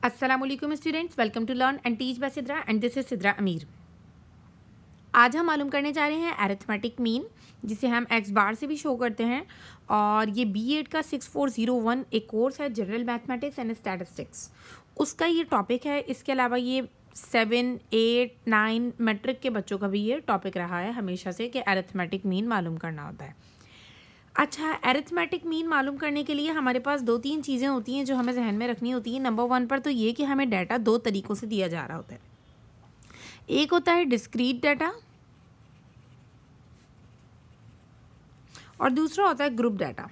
अस्सलामुअलैकुम students, welcome to learn and teach by Sidra and this is Sidra Amir. आज हम मालूम करने जा रहे हैं अरिथमेटिक मीन, जिसे हम एक्स बार से भी शो करते हैं। और ये B.Ed का 6401 एक कोर्स है जनरल मैथमेटिक्स एंड स्टैटिस्टिक्स, उसका ये टॉपिक है। इसके अलावा ये 7, 8, 9 मैट्रिक के बच्चों का भी ये टॉपिक रहा है हमेशा से कि अरिथमेटिक मीन मालूम करना होता है। अच्छा, अरिथमेटिक मीन मालूम करने के लिए हमारे पास 2-3 चीज़ें होती हैं जो हमें जहन में रखनी होती हैं। नंबर 1 पर तो ये कि हमें डाटा 2 तरीक़ों से दिया जा रहा होता है। एक होता है डिस्क्रीट डाटा और दूसरा होता है ग्रुप डाटा।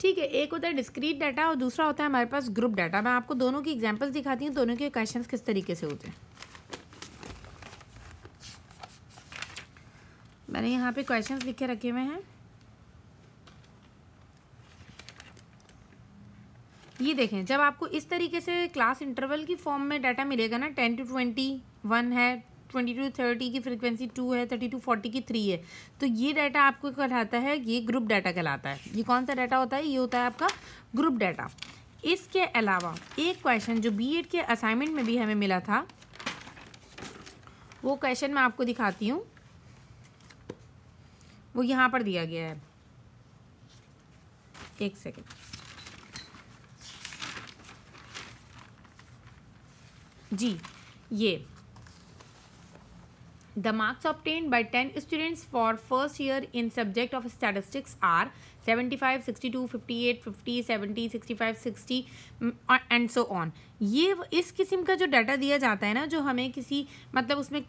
ठीक है, एक होता है डिस्क्रीट डाटा और दूसरा होता है हमारे पास ग्रुप डाटा। मैं आपको दोनों की एग्जांपल्स दिखाती हूँ, दोनों के क्वेश्चंस किस तरीके से होते हैं। मैंने यहाँ पे क्वेश्चंस लिखे रखे हुए हैं। ये देखें, जब आपको इस तरीके से क्लास इंटरवल की फॉर्म में डाटा मिलेगा ना, 10 to 21 है, 20 to 30 की फ्रीक्वेंसी 2 है, 30 to 40 की 3 है, तो ये डाटा आपको कहलाता है, ये ग्रुप डाटा कहलाता है। ये कौन सा डाटा होता है? ये होता है आपका ग्रुप डाटा। इसके अलावा एक क्वेश्चन जो B.Ed के असाइनमेंट में भी हमें मिला था, वो क्वेश्चन मैं आपको दिखाती हूँ। वो यहाँ पर दिया गया है, एक सेकेंड। जी, ये The marks obtained by 10 students for first year in subject of statistics are 75, 62, 58, 50, 70, 65, 60 and so on। ये इस किस्म का जो डाटा दिया जाता है ना, जो हमें किसी मतलब उसमें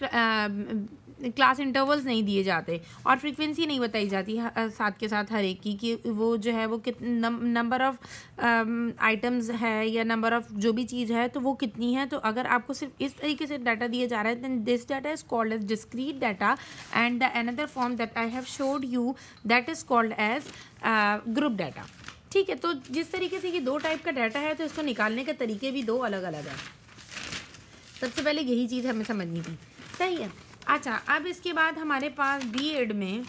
क्लास इंटरवल्स नहीं दिए जाते और फ्रीक्वेंसी नहीं बताई जाती साथ के साथ हर एक की कि वो जो है वो नंबर ऑफ आइटम्स है या नंबर ऑफ जो भी चीज़ है तो वो कितनी है। तो अगर आपको सिर्फ इस तरीके से डाटा दिया जा रहा है, then this data is called as discrete data and the another form that I have showed you that is called as group data. ठीक है, तो जिस तरीके से ये 2 टाइप का डाटा है तो इसको निकालने के तरीके भी 2 अलग अलग हैं। सबसे पहले यही चीज़ हमें समझनी थी, सही है। अच्छा, अब इसके बाद हमारे पास B.Ed में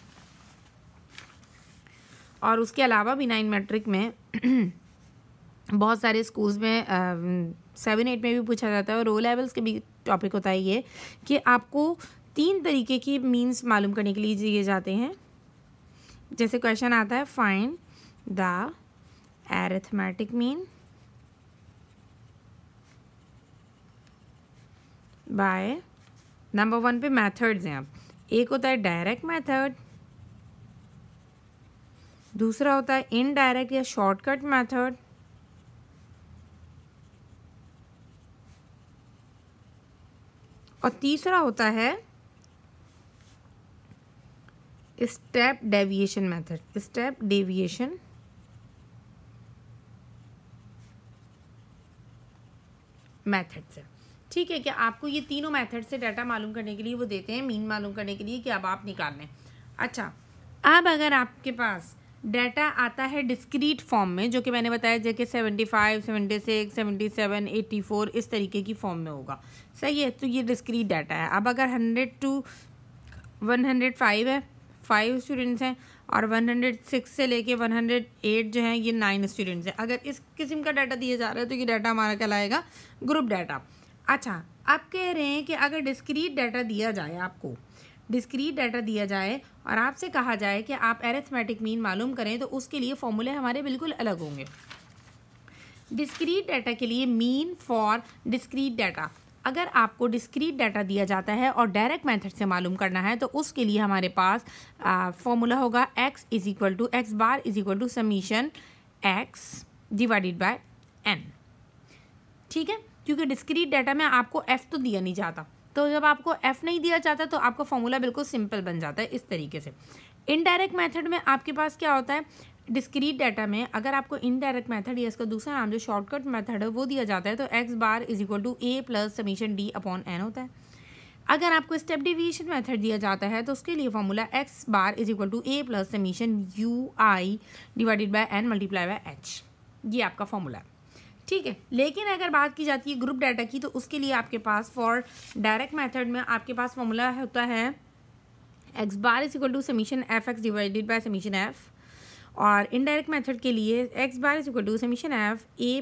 और उसके अलावा भी 9 मैट्रिक में बहुत सारे स्कूल्स में 7, 8 में भी पूछा जाता है और O लेवल्स के भी टॉपिक होता है ये कि आपको 3 तरीके की मीन्स मालूम करने के लिए दिए जाते हैं। जैसे क्वेश्चन आता है, find the arithmetic mean by, number 1 पे मेथड्स हैं। अब एक होता है डायरेक्ट मेथड, दूसरा होता है इनडायरेक्ट या शॉर्टकट मेथड, और तीसरा होता है step deviation method. Step deviation method से। ठीक है, क्या आपको ये तीनों मेथड से डाटा मालूम करने के लिए वो देते हैं, मीन मालूम करने के लिए कि अब आप निकाल लें। अच्छा, अब अगर आपके पास डाटा आता है डिस्क्रीट फॉर्म में, जो कि मैंने बताया जैसे 75, 76, 77, 84 इस तरीके की फॉर्म में होगा, सही है, तो ये डिस्क्रीट डाटा है। अब अगर 100 to 105 है, 5 स्टूडेंट्स हैं, और 106 से लेके 108 जो हैं ये 9 स्टूडेंट्स हैं। अगर इस किस्म का डाटा दिया जा रहा है तो ये डाटा हमारा कहलाएगा ग्रुप डाटा। अच्छा, अब कह रहे हैं कि अगर डिस्क्रीट डाटा दिया जाए, आपको डिस्क्रीट डाटा दिया जाए और आपसे कहा जाए कि आप अरिथमेटिक मीन मालूम करें, तो उसके लिए फॉर्मूले हमारे बिल्कुल अलग होंगे। डिस्क्रीट डाटा के लिए मीन फॉर डिस्क्रीट डाटा, अगर आपको डिस्क्रीट डाटा दिया जाता है और डायरेक्ट मेथड से मालूम करना है तो उसके लिए हमारे पास फॉर्मूला होगा x bar is equal to summation x divided by n। ठीक है, क्योंकि डिस्क्रीट डाटा में आपको f तो दिया नहीं जाता, तो जब आपको f नहीं दिया जाता तो आपका फॉर्मूला बिल्कुल सिंपल बन जाता है इस तरीके से। इनडायरेक्ट मेथड में आपके पास क्या होता है, डिस्क्रीट डाटा में अगर आपको इनडायरेक्ट मेथड या इसका दूसरा नाम जो शॉर्टकट मेथड है वो दिया जाता है तो x bar is equal to a plus summation d upon n होता है। अगर आपको स्टेप डेविएशन मेथड दिया जाता है तो उसके लिए formula x bar is equal to a plus summation ui divided by n multiply by h, ये आपका फॉर्मूला है। ठीक है, लेकिन अगर बात की जाती है ग्रुप डाटा की तो उसके लिए आपके पास फॉर डायरेक्ट मेथड में आपके पास फॉर्मूला होता है x bar is equal to summation f x divided by summation f, और इनडायरेक्ट मेथड के लिए x bar is equal to summation f a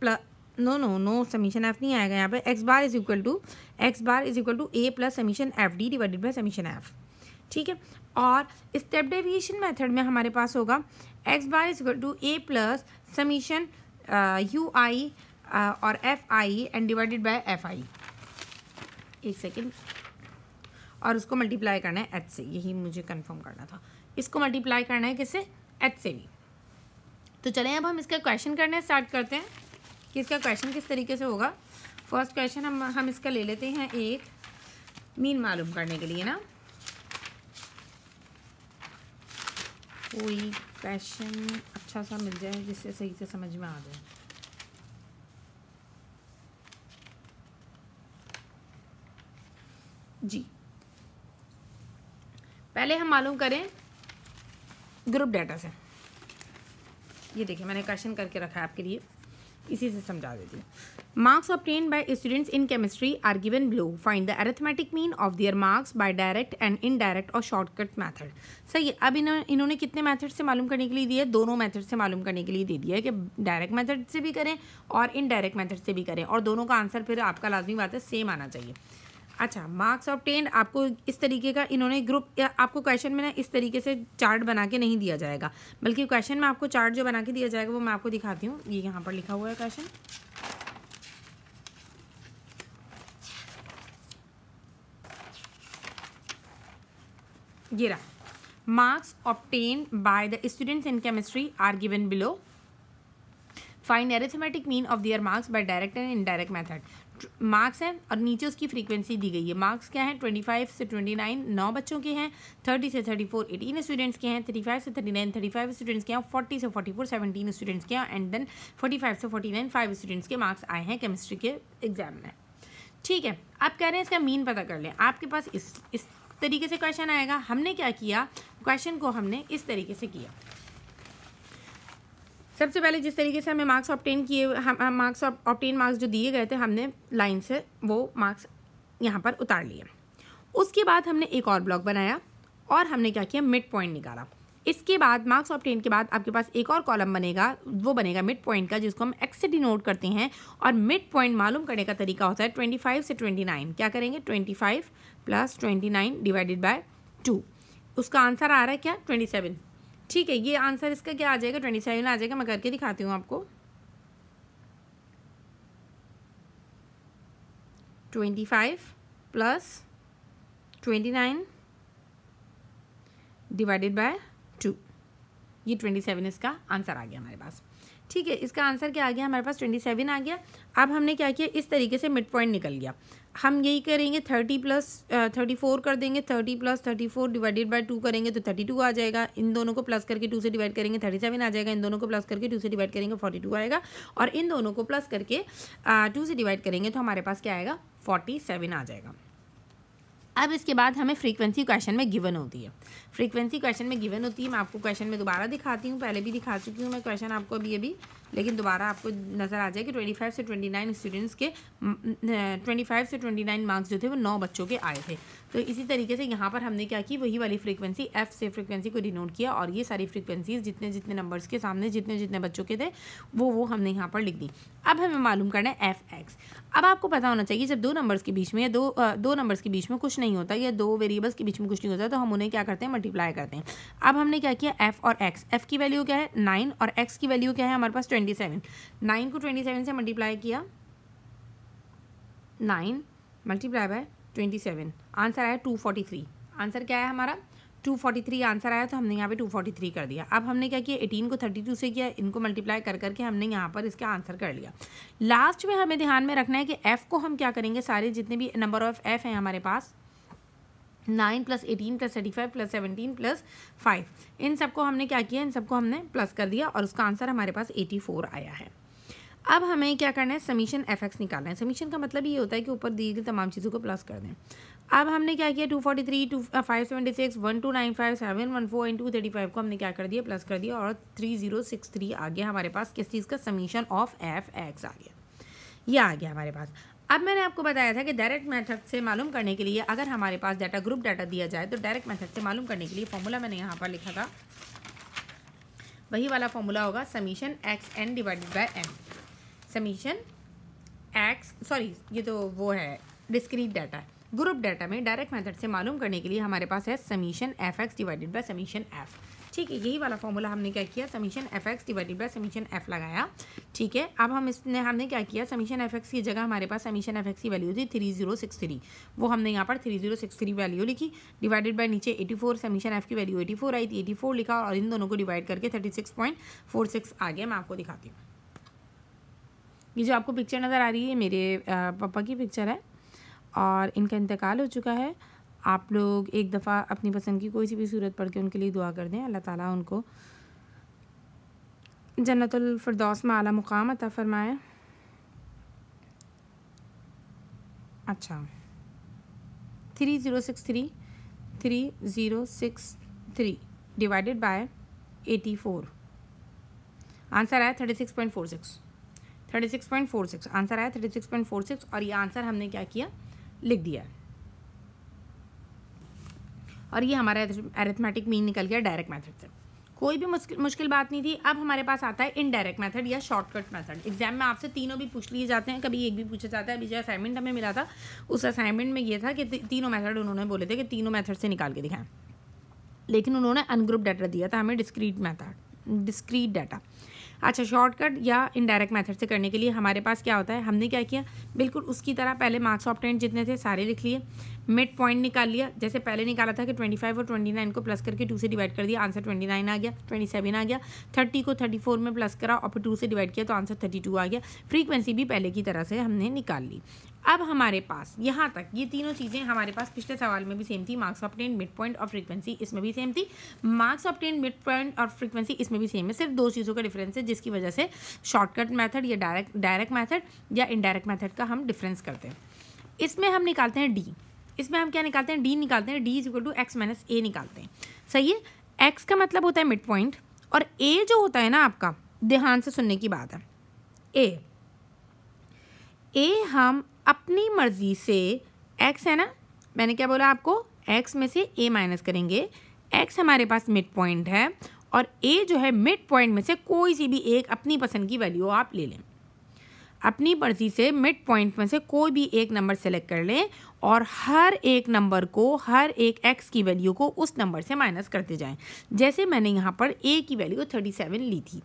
plus no summation f नहीं आएगा यहाँ पे, x bar is equal to A plus summation F D divided by summation F. ठीक है, और स्टेप डेविएशन मेथड में हमारे पास होगा X bar is equal to A plus summation U I और F I and divided by F I. एक second, और उसको मल्टीप्लाई करना है एच से, यही मुझे कंफर्म करना था, इसको मल्टीप्लाई करना है किससे, एच से भी। तो चलें अब हम इसका क्वेश्चन करना स्टार्ट करते हैं कि इसका क्वेश्चन किस तरीके से होगा। फर्स्ट क्वेश्चन हम इसका ले लेते हैं एक मीन मालूम करने के लिए ना, कोई क्वेश्चन अच्छा सा मिल जाए जिससे सही से समझ में आ जाए। जी, पहले हम मालूम करें ग्रुप डाटा से। ये देखिए मैंने क्वेश्चन करके रखा है आपके लिए, इसी से समझा देती हूँ। Marks obtained by students in chemistry are given below, find the arithmetic mean of their marks by direct and indirect और शॉर्टकट मेथड। सही है, अब इन्होंने कितने मेथड से मालूम करने के लिए दिया है, दोनों मेथड से मालूम करने के लिए दे दिया है कि डायरेक्ट मेथड से भी करें और इनडायरेक्ट मेथड से भी करें, और दोनों का आंसर फिर आपका लाजमी बात है सेम आना चाहिए। अच्छा, मार्क्स ऑब्टेन्ड आपको इस तरीके का इन्होंने ग्रुप, आपको क्वेश्चन में ना इस तरीके से चार्ट बना के नहीं दिया जाएगा, बल्कि क्वेश्चन में आपको चार्ट जो बना के दिया जाएगा वो मैं आपको दिखाती हूँ। ये यहाँ पर लिखा हुआ है क्वेश्चन, ये रहा, marks obtained by the students in chemistry are given below, find arithmetic mean of their marks by direct and indirect method. मार्क्स हैं और नीचे उसकी फ्रीक्वेंसी दी गई है। मार्क्स क्या है, 25 से 29 9 बच्चों के हैं, 30 से 34 18 स्टूडेंट्स के हैं, 35 से 39 35 स्टूडेंट्स के हैं, 40 से 44 17 स्टूडेंट्स के हैं, एंड देन 45 से 49 5 स्टूडेंट्स के मार्क्स आए हैं केमिस्ट्री के एग्जाम में। ठीक है, आप कह रहे हैं इसका मीन पता कर लें। आपके पास इस तरीके से क्वेश्चन आएगा। हमने क्या किया, क्वेश्चन को हमने इस तरीके से किया। सबसे पहले जिस तरीके से हमें मार्क्स ऑब्टेन किए, हम मार्क्स जो दिए गए थे, हमने लाइन से वो मार्क्स यहाँ पर उतार लिए। उसके बाद हमने एक और ब्लॉक बनाया और हमने क्या किया, मिड पॉइंट निकाला। इसके बाद मार्क्स ऑब्टेन के बाद आपके पास एक और कॉलम बनेगा, वो बनेगा मिड पॉइंट का, जिसको हम एक्स से डिनोट करते हैं। और मिड पॉइंट मालूम करने का तरीका होता है 25 से 29। क्या करेंगे, 25 प्लस 29 डिवाइडेड बाय 2। उसका आंसर आ रहा है क्या, 27। ठीक है, ये आंसर इसका क्या आ जाएगा, 27 आ जाएगा। मैं करके दिखाती हूँ आपको। 25 प्लस 29 डिवाइडेड बाय 2, ये 27 इसका आंसर आ गया हमारे पास। ठीक है, इसका आंसर क्या आ गया हमारे पास, 27 आ गया। अब हमने क्या किया, इस तरीके से मिड पॉइंट निकल गया। हम यही करेंगे, 30 प्लस 34 कर देंगे, 30 प्लस 34 डिवाइडेड बाय 2 करेंगे तो 32 आ जाएगा। इन दोनों को प्लस करके 2 से डिवाइड करेंगे 37 आ जाएगा। इन दोनों को प्लस करके 2 से डिवाइड करेंगे 42 आएगा। और इन दोनों को प्लस करके 2 से डिवाइड करेंगे तो हमारे पास क्या आएगा, 47 आ जाएगा। अब इसके बाद हमें फ्रीक्वेंसी क्वेश्चन में गिवन होती है। फ्रीक्वेंसी क्वेश्चन में गिवन होती है, मैं आपको क्वेश्चन में दोबारा दिखाती हूँ। पहले भी दिखा चुकी हूँ मैं क्वेश्चन आपको अभी, लेकिन दोबारा आपको नज़र आ जाए कि 25 से 29 स्टूडेंट्स के 25 से 29 मार्क्स जो थे वो 9 बच्चों के आए थे। तो इसी तरीके से यहाँ पर हमने क्या की, वही वाली फ्रीक्वेंसी एफ से फ्रीक्वेंसी को डिनोट किया, और ये सारी फ्रीक्वेंसीज जितने नंबर्स के सामने जितने बच्चों के थे वो हमने यहाँ पर लिख दी। अब हमें मालूम करना है एफ एक्स। अब आपको पता होना चाहिए जब दो नंबर्स के बीच में या दो नंबर्स के बीच में कुछ नहीं होता, या दो वेरिएबल्स के बीच में कुछ नहीं होता, तो हम उन्हें क्या करते हैं, मल्टीप्लाई करते हैं। अब हमने क्या किया, एफ और एक्स, एफ की वैल्यू क्या है 9 और एक्स की वैल्यू क्या है हमारे पास 27। 9 को 27 से मल्टीप्लाई किया, 9 मल्टीप्लाई बाय 27, आंसर आया 243। आंसर क्या है हमारा, 243 आंसर आया। तो हमने यहाँ पे 243 कर दिया। अब हमने क्या किया, 18 को 32 से किया, इनको मल्टीप्लाई करके हमने यहाँ पर इसका आंसर कर लिया। लास्ट में हमें ध्यान में रखना है कि एफ़ को हम क्या करेंगे, सारे जितने भी नंबर ऑफ एफ़ हैं हमारे पास 9 प्लस 18 प्लस 35 प्लस 17 प्लस 5, इन सबको हमने क्या किया, इन सबको हमने प्लस कर दिया और उसका आंसर हमारे पास 84 आया है। अब हमें क्या करना है, समीशन एफ एक्स निकालना है। समीशन का मतलब ये होता है कि ऊपर दी गई तमाम चीज़ों को प्लस कर दें। अब हमने क्या किया, 243 576 1295 714 235 को हमने क्या कर दिया, प्लस कर दिया, और 3063 आ गया हमारे पास। किस चीज़ का, समीशन ऑफ एफ एक्स आ गया, ये आ गया हमारे पास। अब मैंने आपको बताया था कि डायरेक्ट मेथड से मालूम करने के लिए अगर हमारे पास डाटा ग्रुप डाटा दिया जाए तो डायरेक्ट मेथड से मालूम करने के लिए फॉर्मूला मैंने यहाँ पर लिखा था, वही वाला फॉर्मूला होगा summation x n divided by n. Summation x, sorry ये तो वो है डिस्क्रीट डाटा है। ग्रुप डाटा में डायरेक्ट मेथड से मालूम करने के लिए हमारे पास है summation F x divided by summation F. ठीक है, यही वाला फॉर्मूला हमने क्या किया, summation F x divided by summation f लगाया। ठीक है, अब हमने क्या किया, समीशन एफ एक्स की जगह हमारे पास समीशन एफ एक्स की वैल्यू थी 3063, वो हमने यहाँ पर 3063 वैल्यू लिखी, डिवाइडेड बाय नीचे 84, समीशन एफ की वैल्यू 84 आई थी, 84 लिखा और इन दोनों को डिवाइड करके 36.46 आ गया। मैं आपको दिखाती हूँ, ये जो आपको पिक्चर नज़र आ रही है मेरे पापा की पिक्चर है और इनका इंतकाल हो चुका है। आप लोग एक दफ़ा अपनी पसंद की कोई सी भी सूरत पढ़ के उनके लिए दुआ कर दें, अल्लाह ताला उनको जन्नतुल फिरदौस में आला मुकाम अता फरमाए। अच्छा 3063 डिवाइडेड बाय 84, आंसर आया 36.46 आंसर आया 36.46 और ये आंसर हमने क्या किया, लिख दिया और ये हमारा अरिथमेटिक मीन निकल गया डायरेक्ट मेथड से। कोई भी मुश्किल बात नहीं थी। अब हमारे पास आता है इनडायरेक्ट मेथड या शॉर्टकट मेथड। एग्जाम में आपसे तीनों भी पूछ लिए जाते हैं, कभी एक भी पूछा जाता है। अभी जो असाइनमेंट हमें मिला था उस असाइनमेंट में ये था कि तीनों मेथड उन्होंने बोले थे कि तीनों मेथड से निकाल के दिखाएं, लेकिन उन्होंने अनग्रुप डाटा दिया था हमें, डिस्क्रीट डाटा। अच्छा, शॉर्टकट या इनडायरेक्ट मेथड से करने के लिए हमारे पास क्या होता है, हमने क्या किया, बिल्कुल उसकी तरह पहले मार्क्स ऑब्टेन्ड जितने थे सारे लिख लिए, मिड पॉइंट निकाल लिया। जैसे पहले निकाला था कि 25 और 29 को प्लस करके 2 से डिवाइड कर दिया, आंसर 29 आ गया, 27 आ गया। 30 को 34 में प्लस करा और फिर 2 से डिवाइड किया तो आंसर 32 आ गया। फ्रीक्वेंसी भी पहले की तरह से हमने निकाल ली। अब हमारे पास यहाँ तक ये तीनों चीज़ें हमारे पास पिछले सवाल में भी सेम थी, मार्क्स ऑब्टेन्ड, मिड पॉइंट और फ्रीक्वेंसी इसमें भी सेम थी। मार्क्स ऑब्टेन्ड, मिड पॉइंट और फ्रीक्वेंसी इसमें भी सेम है, सिर्फ 2 चीज़ों का डिफरेंस है जिसकी वजह से शॉर्टकट मेथड या डायरेक्ट मेथड या इनडायरेक्ट मेथड का हम डिफरेंस करते हैं। इसमें हम निकालते हैं डी, इसमें हम क्या निकालते हैं, डी निकालते हैं। D is equal to X minus A निकालते हैं। सही है, एक्स का मतलब होता है मिड पॉइंट और ए जो होता है ना आपका, ध्यान से सुनने की बात है, ए हम अपनी मर्जी से, एक्स है ना, मैंने क्या बोला आपको, एक्स में से ए माइनस करेंगे। एक्स हमारे पास मिड पॉइंट है और ए जो है मिड पॉइंट में से कोई सी भी एक अपनी पसंद की वैल्यू आप ले लें, अपनी मर्जी से मिड पॉइंट में से कोई भी एक नंबर सेलेक्ट कर लें और हर एक नंबर को, हर एक एक्स की वैल्यू को उस नंबर से माइनस करते जाएं। जैसे मैंने यहाँ पर ए की वैल्यू 37 ली थी,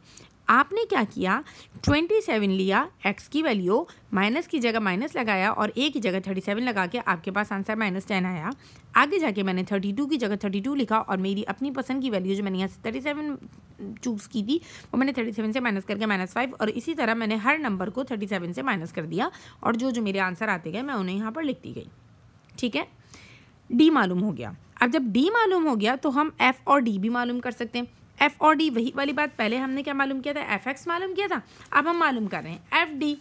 आपने क्या किया, 27 लिया, एक्स की वैल्यू, माइनस की जगह माइनस लगाया और ए की जगह 37 लगा के आपके पास आंसर -10 आया। आगे जाके मैंने 32 की जगह 32 लिखा और मेरी अपनी पसंद की वैल्यू जो मैंने यहाँ से 37 चूज़ की थी वो मैंने 37 से माइनस करके -5 और इसी तरह मैंने हर नंबर को 37 से माइनस कर दिया और जो जो मेरे आंसर आते गए मैं उन्हें यहाँ पर लिखती गई। ठीक है, डी मालूम हो गया। अब जब डी मालूम हो गया तो हम एफ और डी भी मालूम कर सकते हैं। एफ और डी वही वाली बात, पहले हमने क्या मालूम किया था, एफ एक्स मालूम किया था, अब हम मालूम कर रहे हैं एफ डी।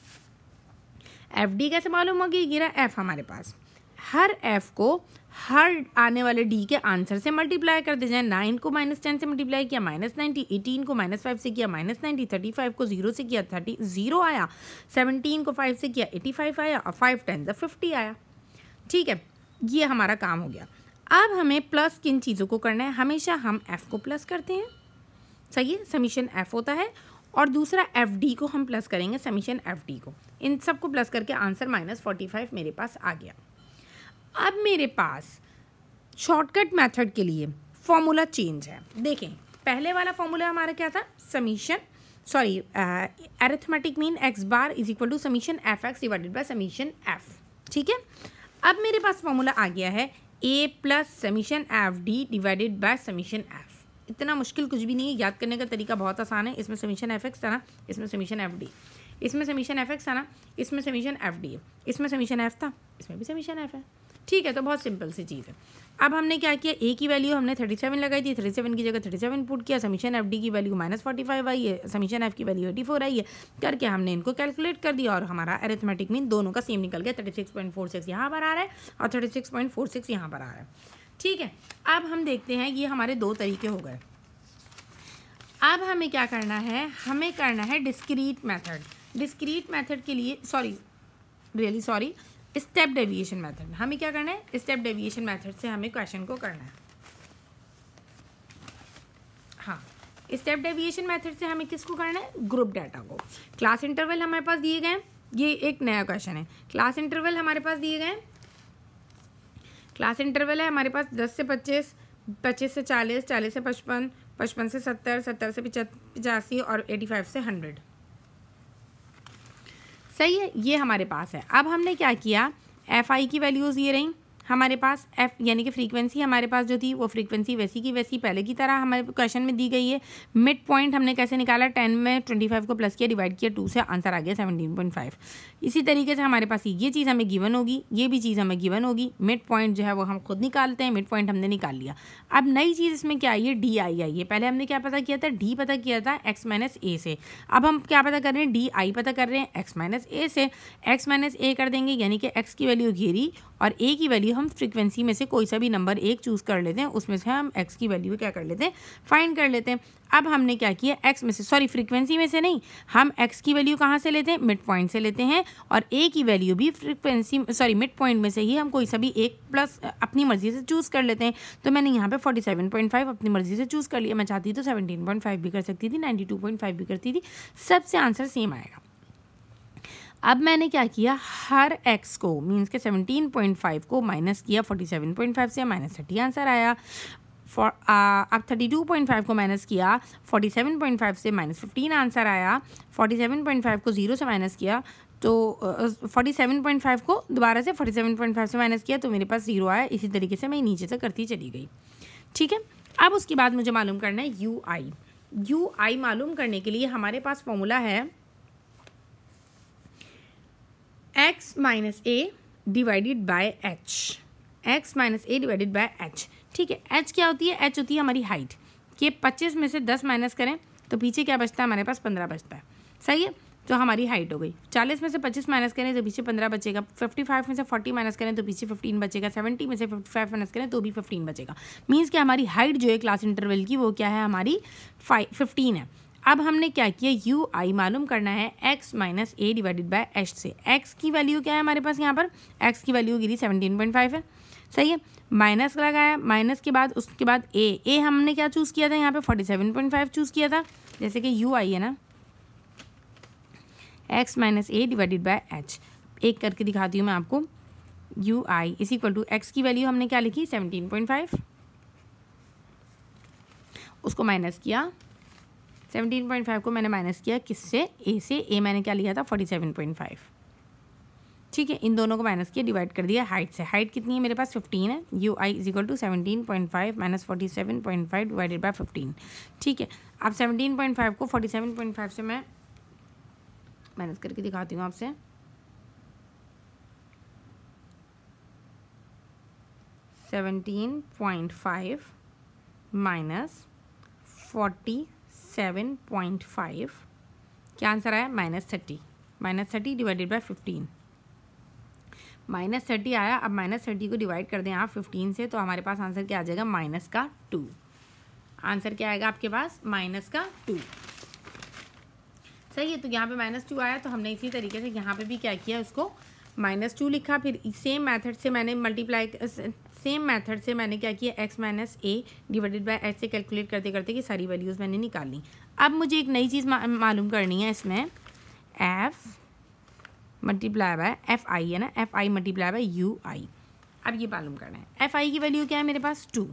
एफ डी कैसे मालूम होगी, ये रहा एफ हमारे पास, हर एफ को हर आने वाले डी के आंसर से मल्टीप्लाई करते जाएं। 9 को -10 से मल्टीप्लाई किया -90, 18 को -5 से किया -90, 35 को 0 से किया 0 आया, 17 को 5 से किया 85 आया और 5 10 50 आया। ठीक है, ये हमारा काम हो गया। अब हमें प्लस किन चीज़ों को करना है, हमेशा हम एफ़ को प्लस करते हैं, सही है, समीशन एफ़ होता है, और दूसरा एफ डी को हम प्लस करेंगे, समीशन एफ डी को। इन सब को प्लस करके आंसर -45 मेरे पास आ गया। अब मेरे पास शॉर्टकट मेथड के लिए फॉर्मूला चेंज है। देखें, पहले वाला फॉर्मूला हमारा क्या था, arithmetic mean X bar is equal to summation F x divided by summation F. ठीक है, अब मेरे पास फॉर्मूला आ गया है A plus summation F D divided by summation F. इतना मुश्किल कुछ भी नहीं है, याद करने का तरीका बहुत आसान है। इसमें समीशन एफ एक्स था ना, इसमें समीशन एफ डी, इसमें समीशन एफ एक्स था ना, इसमें समीशन एफ डी है, इसमें समीशन एफ था, इसमें भी समीशन एफ है। ठीक है, तो बहुत सिंपल सी चीज़ है। अब हमने क्या किया, ए की वैल्यू हमने 37 लगाई थी, 37 की जगह 37 पुट किया, समीशन एफ डी की वैल्यू -45 आई है, समीशन एफ की वैल्यू 84 आई है, करके हमने इनको कैलकुलेट कर दिया और हमारा अरिथमेटिक मीन दोनों का सेम निकल गया। 36.46 यहाँ पर आ रहा है और 36.46 यहाँ पर आ रहा है। ठीक है, अब हम देखते हैं, ये हमारे 2 तरीके हो गए। अब हमें क्या करना है, हमें करना है डिस्क्रीट मेथड। डिस्क्रीट मेथड के लिए स्टेप डेविएशन मेथड। हमें क्या करना है, स्टेप डेविएशन मेथड से हमें क्वेश्चन को करना है। हाँ, स्टेप डेविएशन मेथड से हमें किसको करना है, ग्रुप डाटा को। क्लास इंटरवल हमारे पास दिए गए, ये एक नया क्वेश्चन है। क्लास इंटरवल हमारे पास दिए गए, क्लास इंटरवल है हमारे पास 10 से 25, 25 से 40, 40 से 55, 55 से 70, 70 से 85 और 85 से 100। सही है, ये हमारे पास है। अब हमने क्या किया, एफ आई की वैल्यूज़ ये रही हमारे पास, एफ यानी कि फ्रीक्वेंसी हमारे पास जो थी वो फ्रीक्वेंसी वैसी की वैसी पहले की तरह हमारे क्वेश्चन में दी गई है। मिड पॉइंट हमने कैसे निकाला, 10 में 25 को प्लस किया, डिवाइड किया 2 से, आंसर आ गया 17.5। इसी तरीके से हमारे पास ये चीज़ हमें गिवन होगी, ये भी चीज़ हमें गिवन होगी। मिड पॉइंट जो है वो हम खुद निकालते हैं, मिड पॉइंट हमने निकाल लिया। अब नई चीज़ इसमें क्या आई है, डी आई आई है। पहले हमने क्या पता किया था, डी पता किया था एक्स माइनस ए से। अब हम क्या पता कर रहे हैं, डी आई पता कर रहे हैं एक्स माइनस ए से। एक्स माइनस ए कर देंगे, यानी कि एक्स की वैल्यू घेरी और ए की वैल्यू हम फ्रीक्वेंसी में से कोई सा भी नंबर एक चूज़ कर लेते हैं, उसमें से हम एक्स की वैल्यू क्या कर लेते हैं, फाइंड कर लेते हैं। अब हमने क्या किया, एक्स में से, सॉरी फ्रीक्वेंसी में से नहीं, हम एक्स की वैल्यू कहाँ से लेते हैं, मिड पॉइंट से लेते हैं, और ए की वैल्यू भी फ्रीक्वेंसी सॉरी मिड पॉइंट में से ही हम कोई सा भी एक प्लस अपनी मर्जी से चूज़ कर लेते हैं। तो मैंने यहाँ पे 47.5 अपनी मर्जी से चूज़ कर लिया। मैं चाहती तो 17.5 भी कर सकती थी, 92.5 भी करती थी, सबसे आंसर सेम आएगा। अब मैंने क्या किया, हर x को मीन्स के 17.5 को माइनस किया 47.5 से, -30 आंसर आया। अब 32.5 को माइनस किया 47.5 से, -15 आंसर आया। 47.5 को 0 से माइनस किया तो 47.5 को दोबारा से 47.5 से माइनस किया तो मेरे पास 0 आया। इसी तरीके से मैं नीचे से करती चली गई, ठीक है। अब उसके बाद मुझे मालूम करना है यू आई। यू आई मालूम करने के लिए हमारे पास फॉर्मूला है x minus a divided by H, x minus a divided by H, ठीक है। h क्या होती है, h होती है हमारी हाइट। कि 25 में से 10 माइनस करें तो पीछे क्या बचता है, हमारे पास 15 बचता है, सही है। तो हमारी हाइट हो गई। 40 में से 25 माइनस करें तो पीछे 15 बचेगा। 55 में से 40 माइनस करें तो पीछे 15 बचेगा। 70 में से 55 माइनस करें तो भी 15 बचेगा। मीन्स कि हमारी हाइट जो है क्लास इंटरवल की वो क्या है, हमारी 15 है। अब हमने क्या किया, यू आई मालूम करना है x minus a divided by H से। एक्स की वैल्यू क्या है हमारे पास, यहाँ पर एक्स की वैल्यू गिरी 17.5 है, सही है। माइनस लगाया, माइनस के बाद उसके बाद ए हमने क्या चूज़ किया था, यहाँ पे 47.5 चूज़ किया था। जैसे कि यू आई है ना, x minus a divided by h. एक करके दिखाती हूँ मैं आपको। U i is equal to x की वैल्यू हमने क्या लिखी 17.5, उसको माइनस किया 17.5 को मैंने माइनस किया किससे, ए से। ए मैंने क्या लिया था 47.5, ठीक है। इन दोनों को माइनस किया, डिवाइड कर दिया हाइट से। हाइट कितनी है मेरे पास 15 है। U i is equal to 17.5 minus 47.5 divided by 15, ठीक है। अब 17.5 को 47.5 से मैं माइनस करके दिखाती हूँ आपसे। 17.5 माइनस 47.5 क्या आंसर आया, -30। -30 डिवाइडेड बाय 15, -30 आया। अब -30 को डिवाइड कर दें आप 15 से तो हमारे पास आंसर क्या आ जाएगा, -2। आंसर क्या आएगा आपके पास, -2, सही है। तो यहाँ पे -2 आया तो हमने इसी तरीके से यहाँ पे भी क्या किया, उसको -2 लिखा। फिर सेम मेथड से मैंने सेम मेथड से मैंने क्या किया, x minus a divided by H से कैलकुलेट करते करते कि सारी वैल्यूज़ मैंने निकाल ली। अब मुझे एक नई चीज़ मालूम करनी है इसमें, f multiply by F I है ना, F I multiply by U I. अब ये मालूम करना है, एफ आई की वैल्यू क्या है मेरे पास 2,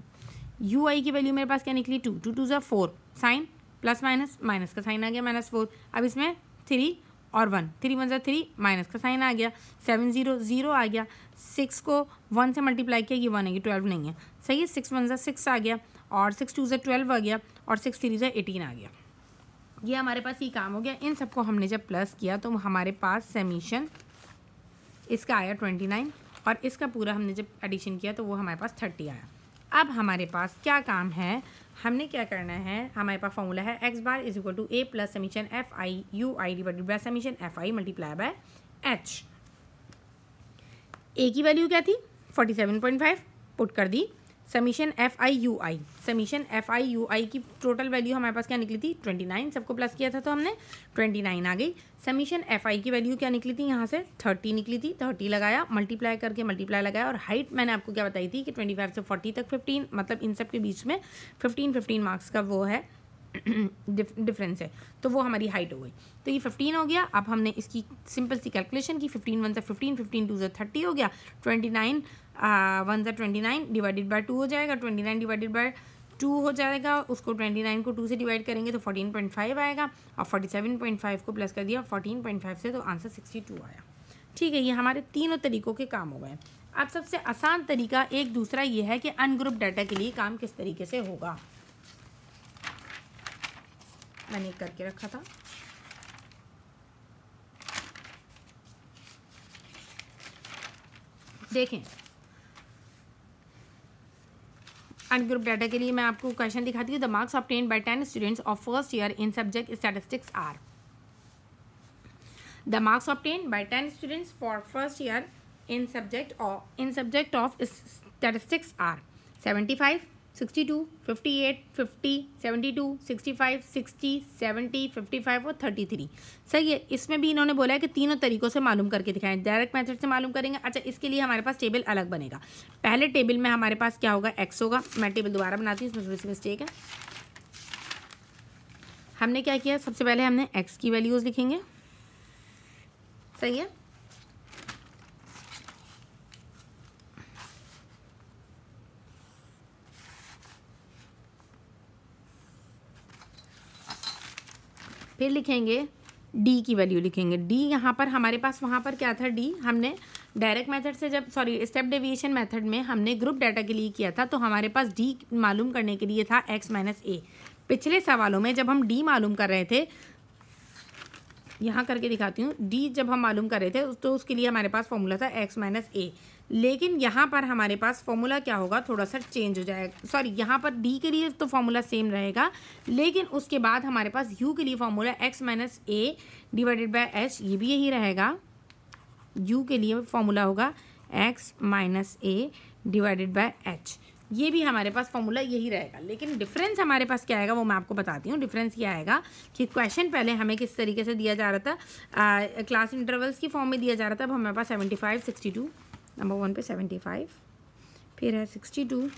यू आई की वैल्यू मेरे पास क्या निकली 2, 2 2 4, साइन प्लस माइनस, माइनस का साइन आ गया -4। अब इसमें 3 और 1, 3 1 3, माइनस का साइन आ गया, 7 0 0 आ गया। 6 को 1 से मल्टीप्लाई किया, ये 1 है, ये 12 नहीं है, सही है। 6 1 6 आ गया और 6 2 12 आ गया और 6 3 18 आ गया। ये हमारे पास ये काम हो गया। इन सबको हमने जब प्लस किया तो हमारे पास समीशन इसका आया 29 और इसका पूरा हमने जब एडिशन किया तो वो हमारे पास 30 आया। अब हमारे पास क्या काम है, हमने क्या करना है, हमारे पास फॉर्मूला है x bar is equal to A plus summation F I U I divided by summation F I multiply by H. A की वैल्यू क्या थी 47.5, पुट कर दी। Summation F I U I, summation F I U I की total value हमारे पास क्या निकली थी 29, सबको प्लस किया था तो हमने 29 आ गई। समीशन एफ आई की वैल्यू क्या निकली थी, यहाँ से 30 निकली थी, 30 लगाया, मल्टीप्लाई करके मल्टीप्लाई लगाया और हाइट मैंने आपको क्या बताई थी कि 25 से 40 तक 15, मतलब इन सब के बीच में 15 मार्क्स का वो है डिफरेंस है, तो वो हमारी हाइट हो गई। तो ये 15 हो गया। अब हमने इसकी सिंपल सी कैलकुलेशन की, 15 1 15, 15 2 30 हो गया, 29 1 29 डिवाइडेड बाय 2 हो जाएगा, 29 डिवाइडेड बाय 2 हो जाएगा, उसको 29 को 2 से डिवाइड करेंगे तो 14.5 आएगा, और 47.5 को प्लस कर दिया 14.5 से, तो आंसर 62 आया। ठीक है, ये हमारे तीनों तरीक़ों के काम हो गए। अब सबसे आसान तरीका एक दूसरा ये है कि अनग्रुप डाटा के लिए काम किस तरीके से होगा। मैंने करके रखा था, देखें। अनग्रुप डाटा के लिए मैं आपको क्वेश्चन दिखाती हूँ। The marks obtained by 10 students of first year in subject statistics are. The marks obtained by 10 students for first year in subject of statistics are 75, 62, 58, 50, 72, 65, 60, 70, 55 और 33। सही है। इसमें भी इन्होंने बोला है कि तीनों तरीक़ों से मालूम करके दिखाएं। डायरेक्ट मेथड से मालूम करेंगे। अच्छा, इसके लिए हमारे पास टेबल अलग बनेगा। पहले टेबल में हमारे पास क्या होगा, x होगा। मैं टेबल दोबारा बनाती हूँ, इसमें थोड़ी सी मिस्टेक है। हमने क्या किया, सबसे पहले हमने x की वैल्यूज़ लिखेंगे। सही है। फिर लिखेंगे d की वैल्यू लिखेंगे। d यहाँ पर हमारे पास, वहाँ पर क्या था, d हमने डायरेक्ट मेथड से जब स्टेप डेविएशन मेथड में हमने ग्रुप डाटा के लिए किया था, तो हमारे पास d मालूम करने के लिए था x माइनस a। पिछले सवालों में जब हम d मालूम कर रहे थे, यहाँ करके दिखाती हूँ, d जब हम मालूम कर रहे थे तो उसके लिए हमारे पास फॉर्मूला था x माइनस a। लेकिन यहाँ पर हमारे पास फॉर्मूला क्या होगा, थोड़ा सा चेंज हो जाएगा। सॉरी, यहाँ पर d के लिए तो फॉर्मूला सेम रहेगा, लेकिन उसके बाद हमारे पास u के लिए formula x minus a divided by h, ये भी यही रहेगा। u के लिए फॉर्मूला होगा x minus a divided by h, ये भी हमारे पास फॉर्मूला यही रहेगा। लेकिन डिफरेंस हमारे पास क्या आएगा वो मैं आपको बताती हूँ। डिफरेंस क्या आएगा कि क्वेश्चन पहले हमें किस तरीके से दिया जा रहा था, क्लास इंटरवल्स की फॉर्म में दिया जा रहा था। अब हमारे पास 75 62, नंबर 1 पे 75, फिर है 62,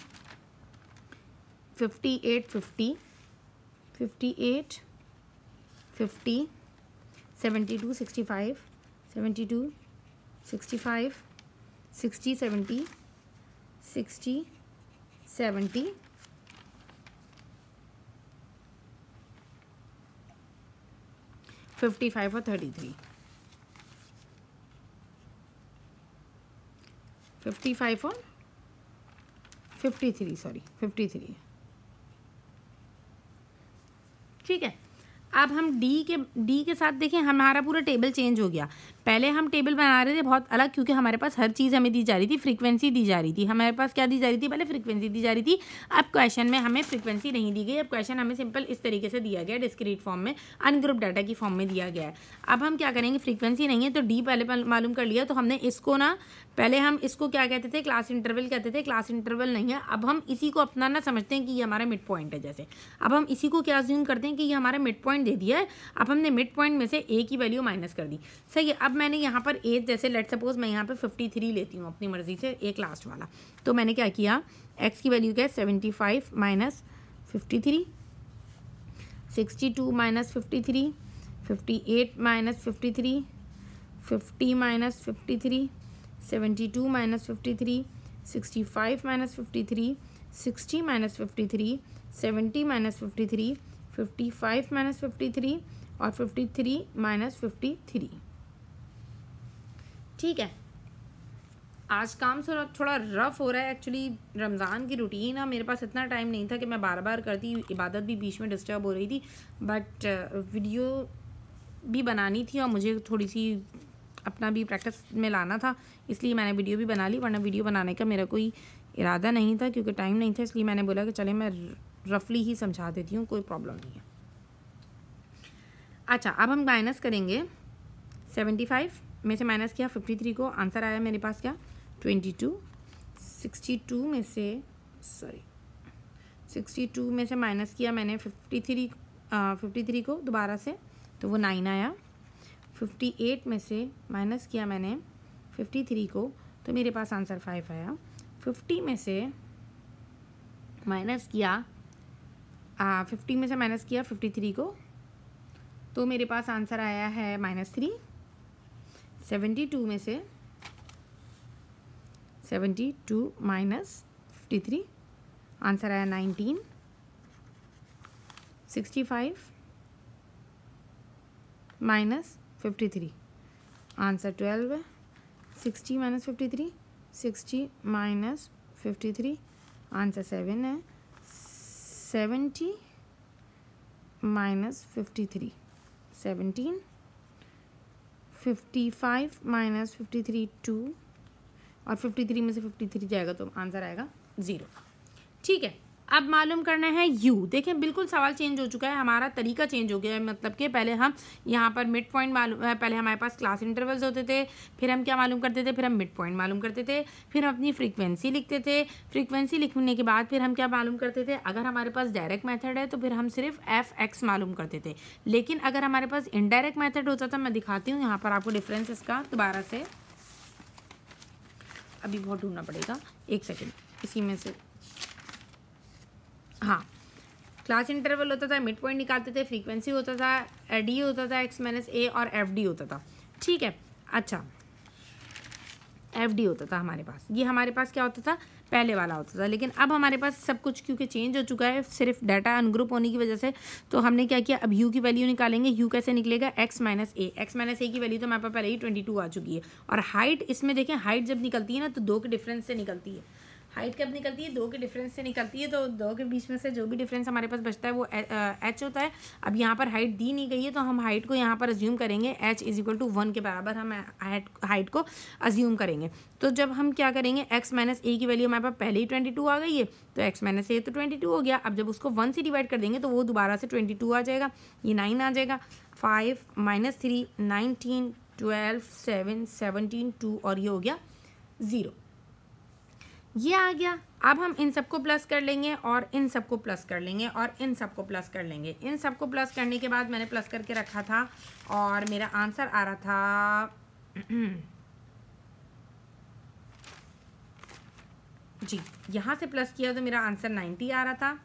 58 50, 58 50, 72 65, 72 65, 60 70, 60 70, 55 और 33, 55 और 53, सॉरी 53। ठीक है। अब हम d के साथ देखें, हमारा पूरा टेबल चेंज हो गया। पहले हम टेबल बना रहे थे बहुत अलग, क्योंकि हमारे पास हर चीज़ हमें दी जा रही थी, फ्रीक्वेंसी दी जा रही थी। हमारे पास क्या दी जा रही थी, पहले फ्रीक्वेंसी दी जा रही थी। अब क्वेश्चन में हमें फ्रीक्वेंसी नहीं दी गई। अब क्वेश्चन हमें सिंपल इस तरीके से दिया गया, डिस्क्रीट फॉर्म में, अनग्रुप डाटा की फॉर्म में दिया गया है। अब हम क्या करेंगे, फ्रीक्वेंसी नहीं है तो डी पहले मालूम कर लिया, तो हमने इसको ना, पहले हम इसको क्या कहते थे, क्लास इंटरवल कहते थे। क्लास इंटरवल नहीं है। अब हम इसी को अपना ना समझते हैं कि ये हमारा मिड पॉइंट है। जैसे अब हम इसी को क्या अज्यूम करते हैं कि ये हमारा मिड पॉइंट दे दिया है। अब हमने मिड पॉइंट में से ए की वैल्यू माइनस कर दी। सही है। अब मैंने यहाँ पर ए, जैसे लेट सपोज मैं यहाँ पे 53 लेती हूँ अपनी मर्जी से, एक लास्ट वाला। तो मैंने क्या किया, एक्स की वैल्यू क्या है, 75 minus 53, 62 minus 53, 58 minus 53, 50 minus 53, 72 minus 53, 65 minus 53, 60 minus 53, 70 minus 53, 55 minus 53 और 53 माइनस 53। ठीक है। आज काम थोड़ा रफ हो रहा है। एक्चुअली रमज़ान की रूटीन है, मेरे पास इतना टाइम नहीं था कि मैं बार बार करती, इबादत भी बीच में डिस्टर्ब हो रही थी, बट वीडियो भी बनानी थी और मुझे थोड़ी सी अपना भी प्रैक्टिस में लाना था, इसलिए मैंने वीडियो भी बना ली। वरना वीडियो बनाने का मेरा कोई इरादा नहीं था, क्योंकि टाइम नहीं था, इसलिए मैंने बोला कि चले मैं रफली ही समझा देती हूँ, कोई प्रॉब्लम नहीं है। अच्छा, अब हम माइनस करेंगे। 75 में से माइनस किया 53 को, आंसर आया मेरे पास क्या, 22। 62 में से 62 में से माइनस किया मैंने 53 को दोबारा से, तो वो 9 आया। 58 में से माइनस किया मैंने 53 को, तो मेरे पास आंसर 5 आया। 50 में से माइनस किया 50 में से माइनस किया 53 को, तो मेरे पास आंसर आया है -3। 72 में से 72 माइनस 53, आंसर आया 19। 65 माइनस 53, आंसर 12 है। 60 माइनस 53, 60 माइनस 53, आंसर 7 है। 70 माइनस 53, 17। 55 माइनस 53 2, और 53 में से 53 जाएगा तो आंसर आएगा 0। ठीक है, अब मालूम करना है u। देखें बिल्कुल सवाल चेंज हो चुका है, हमारा तरीका चेंज हो गया है। मतलब कि पहले हम यहाँ पर मिड पॉइंट मालूम, पहले हमारे पास क्लास इंटरवल्स होते थे, फिर हम क्या मालूम करते थे, फिर हम मिड पॉइंट मालूम करते थे, फिर हम अपनी फ्रीक्वेंसी लिखते थे। फ्रीक्वेंसी लिखने के बाद फिर हम क्या मालूम करते थे, अगर हमारे पास डायरेक्ट मेथड है तो फिर हम सिर्फ f(x) मालूम करते थे। लेकिन अगर हमारे पास इनडायरेक्ट मेथड होता था, मैं दिखाती हूँ यहाँ पर आपको डिफरेंस इसका दोबारा से, अभी बहुत ढूंढना पड़ेगा, एक सेकेंड। इसी में से हाँ, क्लास इंटरवल होता था, मिड पॉइंट निकालते थे, फ्रीक्वेंसी होता था, डी होता था x माइनस ए, और एफ डी होता था। ठीक है, अच्छा एफ डी होता था हमारे पास, ये हमारे पास क्या होता था, पहले वाला होता था। लेकिन अब हमारे पास सब कुछ क्योंकि चेंज हो चुका है, सिर्फ डाटा अनग्रुप होने की वजह से, तो हमने क्या किया, अब यू की वैल्यू निकालेंगे। यू कैसे निकलेगा, x माइनस ए। एक्स माइनस ए की वैल्यू तो हमारे पास पहले ही 22 आ चुकी है। और हाइट, इसमें देखें हाइट जब निकलती है ना तो 2 के डिफरेंस से निकलती है। हाइट कब निकलती है, 2 के डिफरेंस से निकलती है। तो 2 के बीच में से जो भी डिफरेंस हमारे पास बचता है वो h होता है। अब यहाँ पर हाइट दी नहीं गई है तो हम हाइट को यहाँ पर अज्यूम करेंगे, h = 1 के बराबर हम हाइट को अज्यूम करेंगे। तो जब हम क्या करेंगे, x माइनस ए की वैल्यू हमारे पास पहले ही 22 आ गई है, तो x माइनस ए तो 22 हो गया। अब जब उसको 1 से डिवाइड कर देंगे तो वो दोबारा से 22 आ जाएगा, ये 9 आ जाएगा। 5 माइनस 3 19, 12 7 17 2, और ये हो गया 0। ये आ गया। अब हम इन सबको प्लस कर लेंगे, और इन सबको प्लस कर लेंगे, और इन सबको प्लस कर लेंगे। इन सबको प्लस करने के बाद मैंने प्लस करके रखा था, और मेरा आंसर आ रहा था जी, यहाँ से प्लस किया तो मेरा आंसर 90 आ रहा था।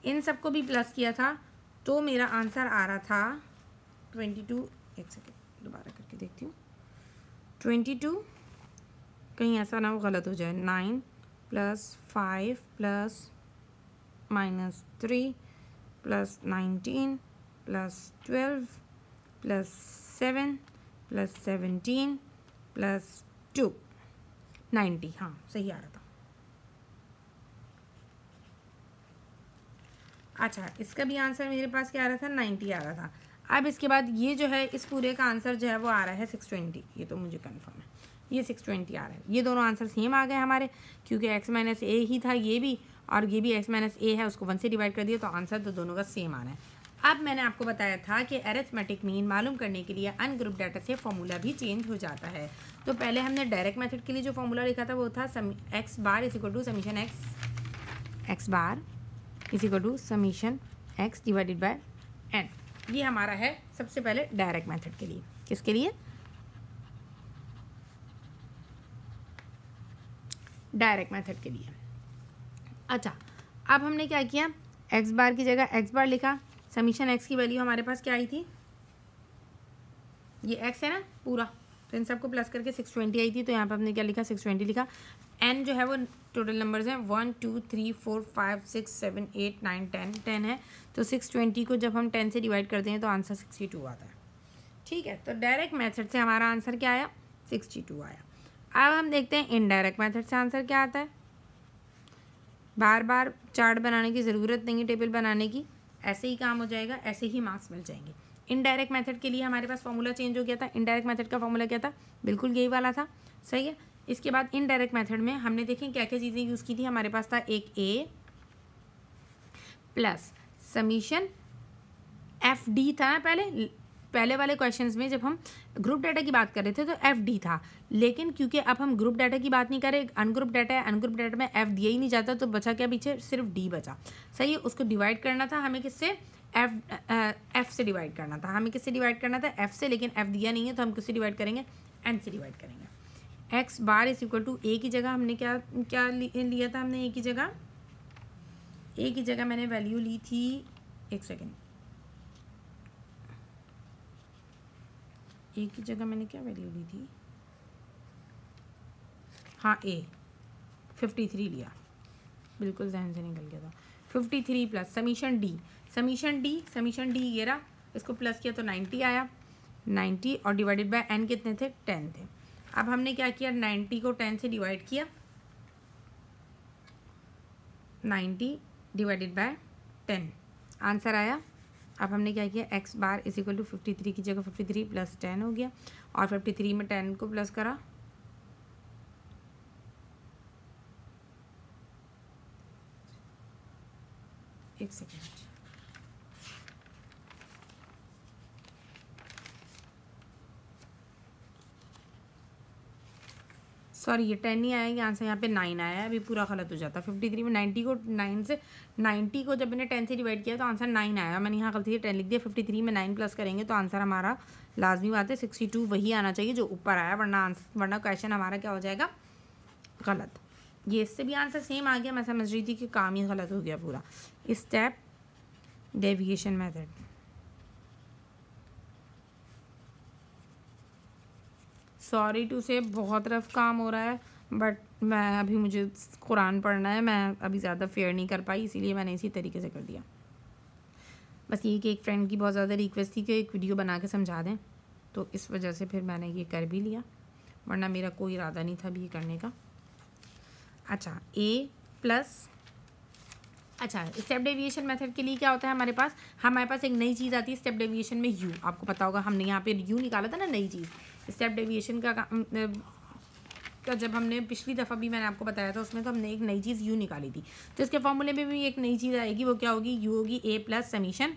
इन सबको भी प्लस किया था तो मेरा आंसर आ रहा था 22। एक सेकेंड दोबारा करके देखती हूँ। 22, कहीं ऐसा ना हो गलत हो जाए। 9 + 5 + -3 + 19 + 12 + 7 + 17 + 2, 90। हाँ, सही आ रहा था। अच्छा, इसका भी आंसर मेरे पास क्या आ रहा था, 90 आ रहा था। अब इसके बाद ये जो है, इस पूरे का आंसर जो है वो आ रहा है 620। ये तो मुझे कंफर्म है, ये 620 आ रहा है। ये दोनों आंसर सेम आ गए हमारे, क्योंकि x माइनस ए ही था ये भी, और ये भी x माइनस ए है, उसको 1 से डिवाइड कर दिया, तो आंसर तो दोनों का सेम आ रहा है। अब मैंने आपको बताया था कि अरिथमेटिक मीन मालूम करने के लिए अनग्रुप डाटा से फॉर्मूला भी चेंज हो जाता है। तो पहले हमने डायरेक्ट मेथड के लिए जो फॉर्मूला लिखा था वो था x bar = summation x divided by n। ये हमारा है सबसे पहले डायरेक्ट मेथड के लिए। किसके लिए, डायरेक्ट मेथड के लिए। अच्छा, अब हमने क्या किया, x बार की जगह x बार लिखा। समीशन x की वैल्यू हमारे पास क्या आई थी, ये x है ना पूरा, तो इन सबको प्लस करके 620 आई थी। तो यहाँ पर हमने क्या लिखा, 620 लिखा। n जो है वो टोटल नंबर्स हैं, 1 2 3 4 5 6 7 8 9 10 10 है। तो 620 को जब हम 10 से डिवाइड करते हैं तो आंसर 62 आता है। ठीक है, तो डायरेक्ट मेथड से हमारा आंसर क्या आया, 62 आया। अब हम देखते हैं इनडायरेक्ट मेथड से आंसर क्या आता है। बार बार चार्ट बनाने की ज़रूरत नहीं है, टेबल बनाने की, ऐसे ही काम हो जाएगा, ऐसे ही मार्क्स मिल जाएंगे। इनडायरेक्ट मेथड के लिए हमारे पास फॉर्मूला चेंज हो गया था। इनडायरेक्ट मेथड का फॉर्मूला क्या था, बिल्कुल यही वाला था, सही है। इसके बाद इनडायरेक्ट मेथड में हमने देखें क्या क्या चीज़ें यूज़ की थी। हमारे पास था एक a plus summation F D था ना, पहले वाले क्वेश्चंस में जब हम ग्रुप डाटा की बात कर रहे थे तो एफ डी था। लेकिन क्योंकि अब हम ग्रुप डाटा की बात नहीं कर रहे, अनग्रुप डाटा है, अनग्रुप डाटा में एफ दिया ही नहीं जाता, तो बचा क्या पीछे, सिर्फ डी बचा, सही है। उसको डिवाइड करना था हमें किससे, एफ से डिवाइड करना था। हमें किससे डिवाइड करना था, एफ से, लेकिन एफ दिया नहीं है तो हम किससे डिवाइड करेंगे, एन से डिवाइड करेंगे। x बार = a की जगह हमने क्या लिया था, हमने a की जगह ए की जगह मैंने वैल्यू ली थी, एक सेकेंड, ए की जगह मैंने क्या वैल्यू ली थी, हाँ ए 53 लिया, बिल्कुल जहन से निकल गया था। 53 प्लस समीशन डी ये रहा, इसको प्लस किया तो 90 आया, 90 और डिवाइडेड बाय एन कितने थे, 10 थे। अब हमने क्या किया, 90 को 10 से डिवाइड किया, 90 डिवाइडेड बाय 10 आंसर आया। अब हमने क्या किया, x bar is equal to 53 की जगह 53 प्लस 10 हो गया, और 53 में 10 को प्लस करा, एक सेकेंड, सॉरी ये 10 नहीं आया, यहाँ से यहाँ पे 9 आया, अभी पूरा गलत हो जाता। 53 में 90 को 9 से, 90 को जब मैंने 10 से डिवाइड किया तो आंसर 9 आया, मैंने यहाँ गलती से 10 लिख दिया। 53 में 9 प्लस करेंगे तो आंसर हमारा लाजमी बात है 62 वही आना चाहिए जो ऊपर आया, वरना क्वेश्चन हमारा क्या हो जाएगा, गलत। ये इससे भी आंसर सेम आ गया, मैं समझ रही थी कि काम ही गलत हो गया पूरा। स्टेप डेविएशन मेथड, सॉरी टू से बहुत रफ काम हो रहा है, बट मैं अभी, मुझे कुरान पढ़ना है, मैं अभी ज़्यादा फेयर नहीं कर पाई, इसीलिए मैंने इसी तरीके से कर दिया। बस ये कि एक फ्रेंड की बहुत ज़्यादा रिक्वेस्ट थी कि एक वीडियो बना के समझा दें, तो इस वजह से फिर मैंने ये कर भी लिया, वरना मेरा कोई इरादा नहीं था अभी ये करने का। अच्छा ए प्लस, अच्छा स्टेप डेविएशन मेथड के लिए क्या होता है हमारे पास एक नई चीज़ आती है स्टेप डेविएशन में, यू। आपको पता होगा हमने यहाँ पे यू निकाला था ना, नई चीज़ स्टेप डेविएशन का जब हमने पिछली दफ़ा भी मैंने आपको बताया था, उसमें तो हमने एक नई चीज़ यू निकाली थी। तो इसके फॉर्मूले में भी एक नई चीज़ आएगी, वो क्या होगी, यू होगी ए प्लस समीशन,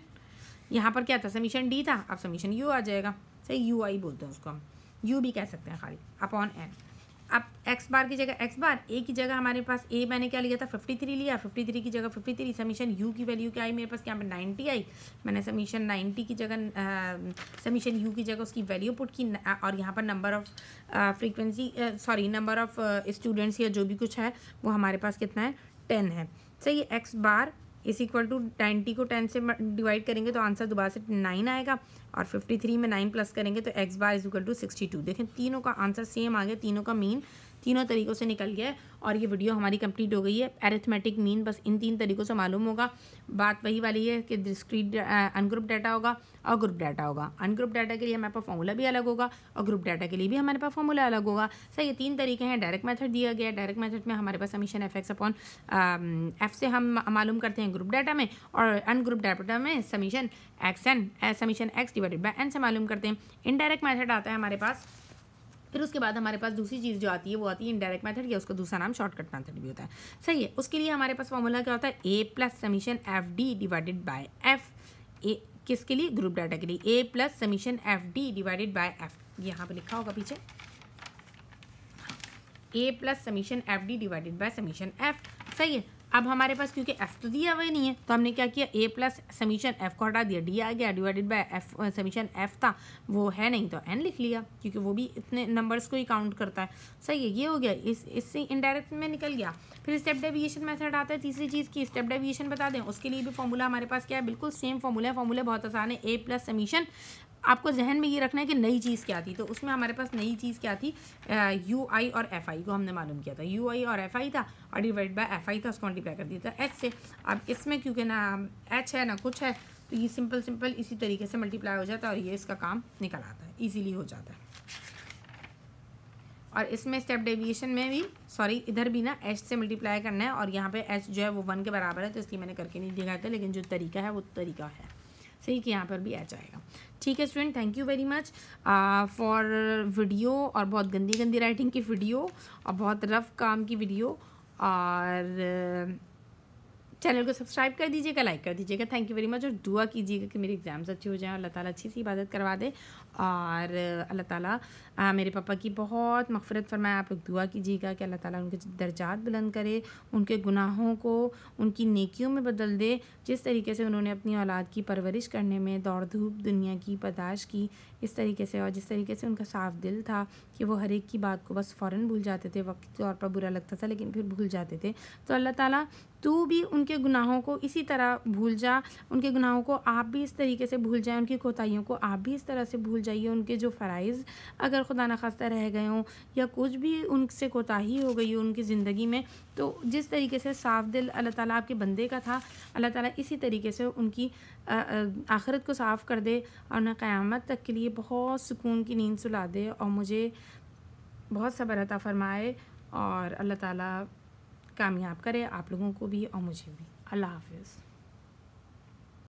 यहाँ पर क्या था, समीशन डी था, अब समीशन यू आ जाएगा, सही, यू आई बोलते हैं उसको हम, यू भी कह सकते हैं खाली, अपॉन एन। अब एक्स बार की जगह एक्स बार, ए की जगह हमारे पास ए मैंने क्या लिया था, 53 लिया, 53 की जगह 53, समीशन यू की वैल्यू क्या आई मेरे पास, यहाँ पे 90 आई, मैंने समीशन 90 की जगह समीशन यू की जगह उसकी वैल्यू पुट की, और यहाँ पर number of number of students या जो भी कुछ है वो हमारे पास कितना है, 10 है, सही है। X bar is equal to 90 को 10 से डिवाइड करेंगे तो आंसर दोबारा से 9 आएगा, और 53 में 9 प्लस करेंगे तो x bar is equal to 62। देखें तीनों का आंसर सेम आ गया, तीनों का मीन तीनों तरीक़ों से निकल गया है, और ये वीडियो हमारी कंप्लीट हो गई है। अरिथमेटिक मीन बस इन 3 तरीक़ों से मालूम होगा। बात वही वाली है कि डिस्क्रीट अनग्रुप डाटा होगा और ग्रुप डाटा होगा। अनग्रुप डाटा के लिए हमारे पास फॉर्मूला भी अलग होगा और ग्रुप डाटा के लिए भी हमारे पास फॉर्मूला अलग होगा। सही है, 3 तरीके हैं। डायरेक्ट मेथड दिया गया है, डायरेक्ट मेथड में हमारे पास summation F X upon F से हम मालूम करते हैं ग्रुप डाटा में, और अनग्रुप डाटा में summation X divided by N से मालूम करते हैं। इनडायरेक्ट मेथड आता है हमारे पास, फिर उसके बाद हमारे पास दूसरी चीज़ जो आती है वो आती है इनडायरेक्ट मेथड, या उसका दूसरा नाम शॉर्टकट मेथड भी होता है। सही है, उसके लिए हमारे पास फॉर्मूला क्या होता है, A plus summation F D divided by F. A किसके लिए, ग्रुप डाटा के लिए, A plus summation F D divided by F, यहाँ पे लिखा होगा पीछे, A plus summation F D divided by summation F. सही है, अब हमारे पास क्योंकि एफ तो दिया हुआ ही नहीं है तो हमने क्या किया, ए प्लस समीशन एफ को हटा दिया, डी आ गया, divided by F summation F था वो है नहीं तो एन लिख लिया, क्योंकि वो भी इतने नंबर्स को ही काउंट करता है। सही है, ये हो गया, इससे इनडायरेक्ट में निकल गया। फिर स्टेप डेविएशन मेथड आता है, तीसरी चीज़ की स्टेप डेविएशन बता दें, उसके लिए भी फॉर्मूला हमारे पास क्या है, बिल्कुल सेम फॉर्मूला है। फॉर्मूला बहुत आसान है, ए प्लस समीशन, आपको जहन में ये रखना है कि नई चीज़ क्या थी, तो उसमें हमारे पास नई चीज़ क्या थी, यू आई और एफ आई को हमने मालूम किया था, यू आई और एफ आई था, और डिवाइड बाय एफ आई था, उसको मल्टीप्लाई कर दिया था एच से। अब इसमें क्योंकि ना एच है ना कुछ है, तो ये सिंपल इसी तरीके से मल्टीप्लाई हो जाता है और ये इसका काम निकल आता है, ईजीली हो जाता है। और इसमें स्टेप डेविएशन में भी इधर भी ना एच से मल्टीप्लाई करना है, और यहाँ पे एच जो है वो 1 के बराबर है, तो इसलिए मैंने करके नहीं दिखाया था, लेकिन जो तरीका है वो तरीका है। सही कि यहाँ पर भी एच आएगा। ठीक है student, thank you very much for video, और बहुत गंदी राइटिंग की वीडियो और बहुत रफ काम की वीडियो, और चैनल को सब्सक्राइब कर दीजिएगा, लाइक कर दीजिएगा। थैंक यू वेरी मच, और दुआ कीजिएगा कि मेरे एग्ज़ाम्स अच्छे हो जाएं और अल्लाह ताला अच्छी सी इबादत करवा दे, और अल्लाह ताला मेरे पापा की बहुत मग़फ़िरत फरमाए। आप लोग दुआ कीजिएगा कि अल्लाह ताला उनके दर्जात बुलंद करे, उनके गुनाहों को उनकी नेकियों में बदल दे। जिस तरीके से उन्होंने अपनी औलाद की परवरिश करने में दौड़ धूप दुनिया की बर्दाश्त की, इस तरीके से, और जिस तरीके से उनका साफ दिल था कि वो हर एक की बात को बस फ़ौरन भूल जाते थे, वक्त के तौर पर बुरा लगता था लेकिन फिर भूल जाते थे, तो अल्लाह ताला तू भी उनके गुनाहों को इसी तरह भूल जा, उनके गुनाहों को आप भी इस तरीके से भूल जाएं, उनकी कोताहियों को आप भी इस तरह से भूल जाइए। उनके जो फ़राइज़ अगर खुदा न खास्ता रह गए हों या कुछ भी उनसे कोताही हो गई हो उनकी ज़िंदगी में, तो जिस तरीके से साफ दिल अल्लाह ताला आपके बंदे का था, अल्लाह ताला इसी तरीके से उनकी आखिरत को साफ़ कर दे और उन्हें क़यामत तक के लिए बहुत सुकून की नींद सुला दे और मुझे बहुत सब्र अता फ़रमाए और अल्लाह ताला कामयाब करे आप लोगों को भी और मुझे भी। अल्लाह हाफ़िज़।